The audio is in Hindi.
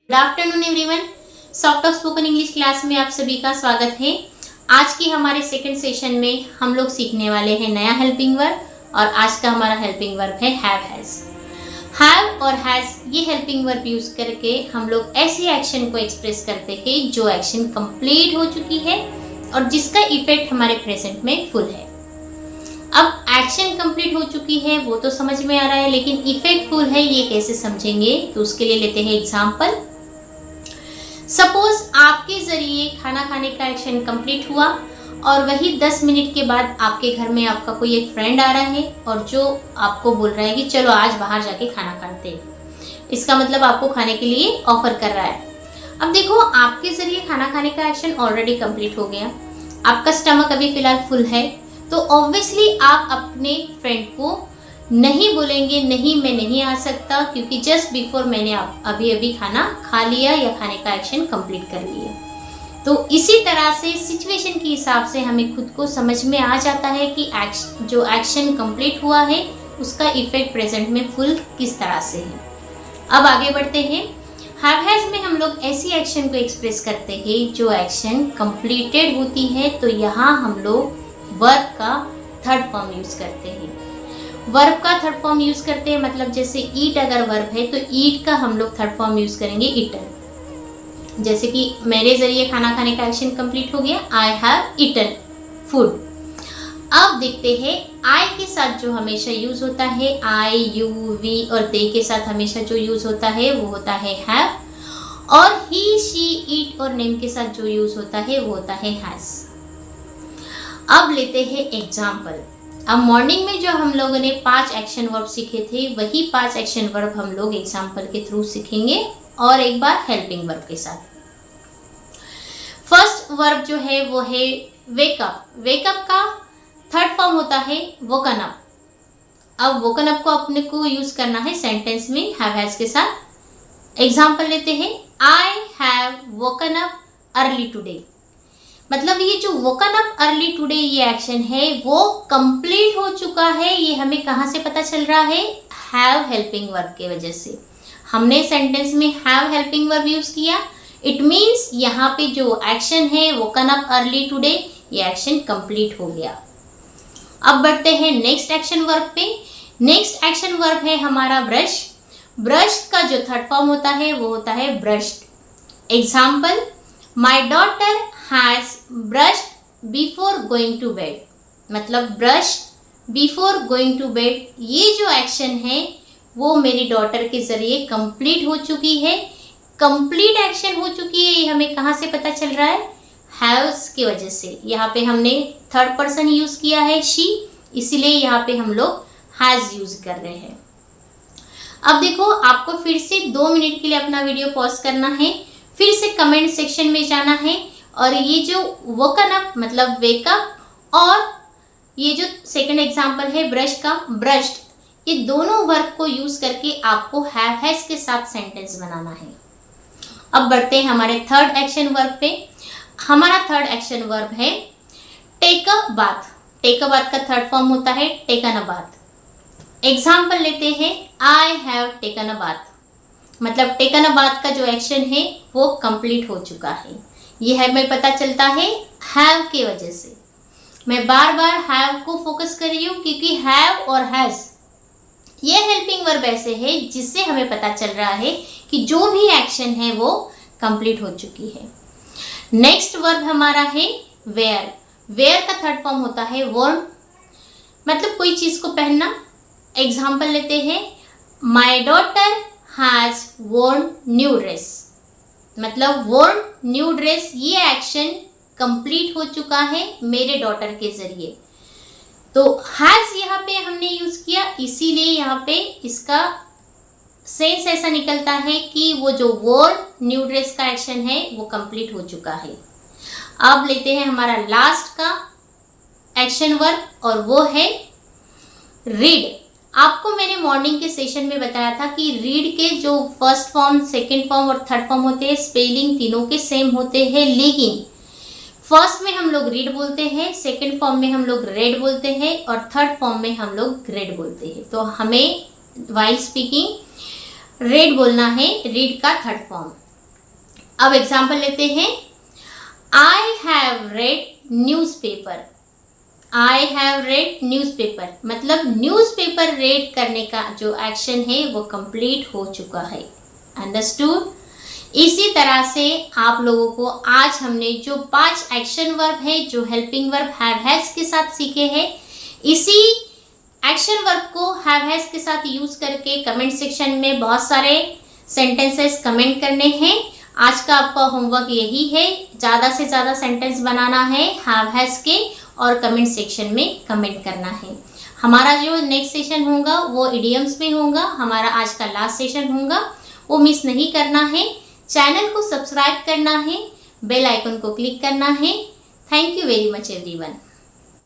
Good afternoon everyone. Soft talk spoken English class में आप सभी का स्वागत है। आज की हमारे सेकंड सेशन में हम लोग सीखने वाले हैं नया हेल्पिंग वर्ब और आज का हमारा हेल्पिंग वर्ब है हैव हैज। हैव और हैज ये हेल्पिंग वर्ब यूज करके हम लोग ऐसे एक्शन को एक्सप्रेस करते हैं जो एक्शन कंप्लीट हो चुकी है और जिसका इफेक्ट हमारे प्रेजेंट में फुल है। अब एक्शन कंप्लीट हो चुकी है वो तो समझ में आ रहा है, लेकिन इफेक्ट फुल है ये कैसे समझेंगे, तो उसके लिए लेते हैं एग्जांपल। सपोज आपके जरिए खाना खाने का एक्शन कंप्लीट हुआ और वही 10 मिनट के बाद आपके घर में आपका कोई एक फ्रेंड आ रहा है और जो आपको बोल रहा है कि चलो आज बाहर जाके खाना खाते हैं। इसका मतलब आपको खाने के लिए ऑफर कर रहा है। अब देखो, आपके जरिए खाना खाने का एक्शन ऑलरेडी कंप्लीट हो गया, आपका स्टमक अभी फिलहाल फुल है, तो ऑब्वियसली आप अपने फ्रेंड को नहीं बोलेंगे नहीं मैं नहीं आ सकता, क्योंकि जस्ट बिफोर मैंने अभी अभी खाना खा लिया या खाने का एक्शन कंप्लीट कर लिया। तो इसी तरह से सिचुएशन के हिसाब से हमें खुद को समझ में आ जाता है कि जो एक्शन कंप्लीट हुआ है उसका इफेक्ट प्रेजेंट में फुल किस तरह से है। अब आगे बढ़ते हैं। हैव हैज में हम लोग ऐसी एक्शन को एक्सप्रेस करते हैं जो एक्शन कंप्लीटेड होती है, तो यहाँ हम लोग वर्ब का थर्ड फॉर्म यूज करते हैं। वर्ब का थर्ड फॉर्म यूज करते हैं, मतलब जैसे ईट अगर वर्ब है तो ईट का हम लोग थर्ड फॉर्म यूज करेंगे ईटन। जैसे कि मेरे जरिए खाना खाने का एक्शन कंप्लीट हो गया, आई हैव ईटन फूड। अब देखते हैं आई के साथ जो हमेशा यूज होता है, आई यू वी और दे के साथ हमेशा जो यूज होता है वो होता है हैव, और ही शी इट और नेम के साथ जो यूज होता है वो होता है हैज। अब लेते हैं एग्जाम्पल। अब मॉर्निंग में जो हम लोगों ने 5 एक्शन वर्ब सीखे थे वही 5 एक्शन वर्ब हम लोग एग्जाम्पल के थ्रू सीखेंगे और एक बार हेल्पिंग वर्ब के साथ। फर्स्ट वर्ब जो है वो है वेकअप। वेकअप का थर्ड फॉर्म होता है वोकन अप। अब वोकन अप को अपने को यूज करना है सेंटेंस में हैव हैज के साथ। एग्जाम्पल लेते हैं, I have woken up early today. मतलब ये जो वोकन अप अर्ली टुडे ये एक्शन है वो कंप्लीट हो चुका है। ये हमें कहाँ से पता चल रहा है? हैव हेल्पिंग वर्ब के वजह से। हमने सेंटेंस में हैव हेल्पिंग वर्ब यूज किया, इट मीन्स यहाँ पे जो एक्शन है वोकन अप अर्ली टुडे ये एक्शन कंप्लीट हो गया। अब बढ़ते हैं नेक्स्ट एक्शन वर्ब पे। नेक्स्ट एक्शन वर्ब है हमारा ब्रश। ब्रश का जो थर्ड फॉर्म होता है वो होता है brushed. Example, my daughter has brushed before going to bed. मतलब brush before going to bed ये जो एक्शन है वो मेरी डॉटर के जरिए कंप्लीट हो चुकी है। कंप्लीट एक्शन हो चुकी है ये हमें कहाँ से पता चल रहा है? हैव्स की वजह से। यहाँ पे हमने थर्ड पर्सन यूज किया है शी, इसीलिए यहाँ पे हम लोग हैज यूज कर रहे हैं। अब देखो, आपको फिर से 2 मिनट के लिए अपना वीडियो पॉज करना है, फिर से कमेंट सेक्शन में जाना है और ये जो वोकन अप मतलब वेकअप और ये जो सेकंड एग्जांपल है ब्रश का ब्रश्ड, ये दोनों वर्ब को यूज करके आपको हैव हैज के साथ सेंटेंस बनाना है। अब बढ़ते हैं हमारे थर्ड एक्शन वर्ब पे। हमारा थर्ड एक्शन वर्ब है take a bath. Take a bath का थर्ड फॉर्म होता है टेकन अ बाथ। एग्जाम्पल लेते हैं, I have taken a bath. मतलब टेकन अ बाथ का जो एक्शन है वो कंप्लीट हो चुका है। ये हमें पता चलता है हैव के वजह से। मैं बार बार हैव को फोकस कर रही हूँ क्योंकि हैव और हैज ये हेल्पिंग वर्ब ऐसे है जिससे हमें पता चल रहा है कि जो भी एक्शन है वो कंप्लीट हो चुकी है। नेक्स्ट वर्ब हमारा है वेयर। वेयर का थर्ड फॉर्म होता है वॉर्न। मतलब कोई चीज को पहनना। एग्जाम्पल लेते हैं, माई daughter has worn new dress. मतलब worn न्यू ड्रेस ये एक्शन कंप्लीट हो चुका है मेरे डॉटर के जरिए। तो हैज यहाँ पे हमने यूज किया, इसीलिए यहाँ पे इसका सेंस ऐसा निकलता है कि वो जो worn न्यू ड्रेस का एक्शन है वो कंप्लीट हो चुका है। अब लेते हैं हमारा लास्ट का एक्शन वर्ब और वो है रीड। आपको मैंने मॉर्निंग के सेशन में बताया था कि रीड के जो फर्स्ट फॉर्म, सेकंड फॉर्म और थर्ड फॉर्म होते हैं स्पेलिंग तीनों के सेम होते हैं, लेकिन फर्स्ट में हम लोग रीड बोलते हैं, सेकंड फॉर्म में हम लोग रेड बोलते हैं और थर्ड फॉर्म में हम लोग ग्रेड बोलते हैं। तो हमें वाइल स्पीकिंग रेड बोलना है, रीड का थर्ड फॉर्म। अब एग्जाम्पल लेते हैं। I have read newspaper. I have read newspaper मतलब न्यूज़पेपर रीड करने का जो एक्शन है वो कंप्लीट हो चुका है। अंडरस्टूड। इसी तरह से आप लोगों को आज हमने जो 5 एक्शन वर्ब है जो हेल्पिंग वर्ब हैव हैज के साथ सीखे हैं, इसी एक्शन वर्ब को हैव हैज के साथ यूज करके कमेंट सेक्शन में बहुत सारे सेंटेंसेस कमेंट करने हैं। आज का आपका होमवर्क यही है, ज़्यादा से ज़्यादा सेंटेंस बनाना है हैव हैज के और कमेंट सेक्शन में कमेंट करना है। हमारा जो नेक्स्ट सेशन होगा वो इडियम्स में होगा, हमारा आज का लास्ट सेशन होगा, वो मिस नहीं करना है। चैनल को सब्सक्राइब करना है, बेल आइकन को क्लिक करना है। Thank you very much everyone.